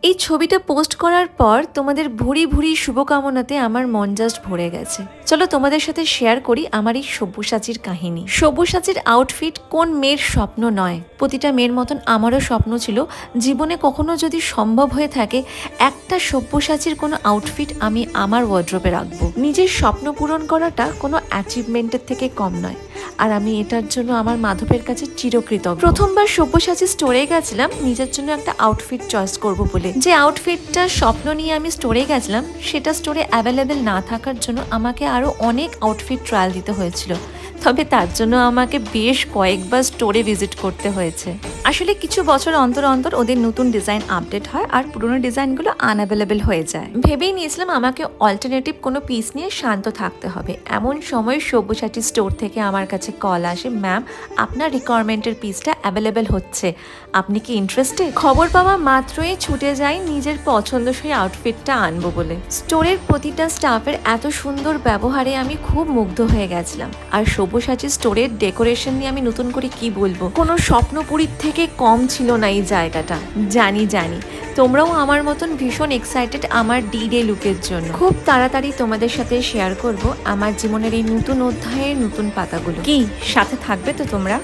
এই ছবিটা পোস্ট করার পর তোমাদের ভুরি ভুরি শুভকামনাতে আমার মন জাস্ট ভরে গেছে। চলো তোমাদের সাথে শেয়ার করি আমার এই সব্যসাচীর কাহিনী। সব্যসাচীর আউটফিট কোন মেয়ের স্বপ্ন নয়? প্রতিটা মেয়ের মতন আমারও স্বপ্ন ছিল জীবনে কখনো যদি সম্ভব হয়ে থাকে একটা সব্যসাচীর কোনো আউটফিট আমি আমার ওয়ার্ড্রোবে রাখবো। নিজের স্বপ্ন পূরণ করাটা কোনো অ্যাচিভমেন্টের থেকে কম নয়, আর আমি এটার জন্য আমার মাধবের কাছে চিরকৃতজ্ঞ। প্রথমবার সব্যসাচী স্টোরে গেছিলাম নিজের জন্য একটা আউটফিট চয়েস করব বলে। যে আউটফিটটা স্বপ্ন নিয়ে আমি স্টোরে গেছিলাম সেটা স্টোরে অ্যাভেলেবেল না থাকার জন্য আমাকে আরও অনেক আউটফিট ট্রায়াল দিতে হয়েছিল, তবে তার জন্য আমাকে বেশ কয়েকবার স্টোরে ভিজিট করতে হয়েছে। আসলে কিছু বছর অন্তর অন্তর ওদের নতুন ডিজাইন আপডেট হয় আর পুরোনো ডিজাইনগুলো আনঅ্যাভেলেবেল হয়ে যায়। ভেবেই নিয়েছিলাম আমাকে অল্টারনেটিভ কোনো পিস নিয়ে শান্ত থাকতে হবে। এমন সময় সব্যসাচী স্টোর থেকে আমার কাছে কল আসে, ম্যাম আপনার রিকোয়ারমেন্টের পিসটা অ্যাভেলেবেল হচ্ছে, আপনি কি ইন্টারেস্টেড? খবর পাওয়া মাত্রই ছুটে যাই নিজের পছন্দসই আউটফিটটা আনবো বলে। স্টোরের প্রতিটা স্টাফের এত সুন্দর ব্যবহারে আমি খুব মুগ্ধ হয়ে গেছিলাম। আর সব্যসাচী স্টোরের ডেকোরেশন নিয়ে আমি নতুন করে কি বলবো, কোনো স্বপ্নপুরীর থেকে কম ছিল না এই জায়গাটা। জানি তোমরাও আমার মতন ভীষণ এক্সাইটেড আমার ডে লুকের জন্য। খুব তাড়াতাড়ি তোমাদের সাথে শেয়ার করব আমার জীবনের এই নতুন অধ্যায়ের নতুন পাতাগুলো। কি সাথে থাকবে তো তোমরা?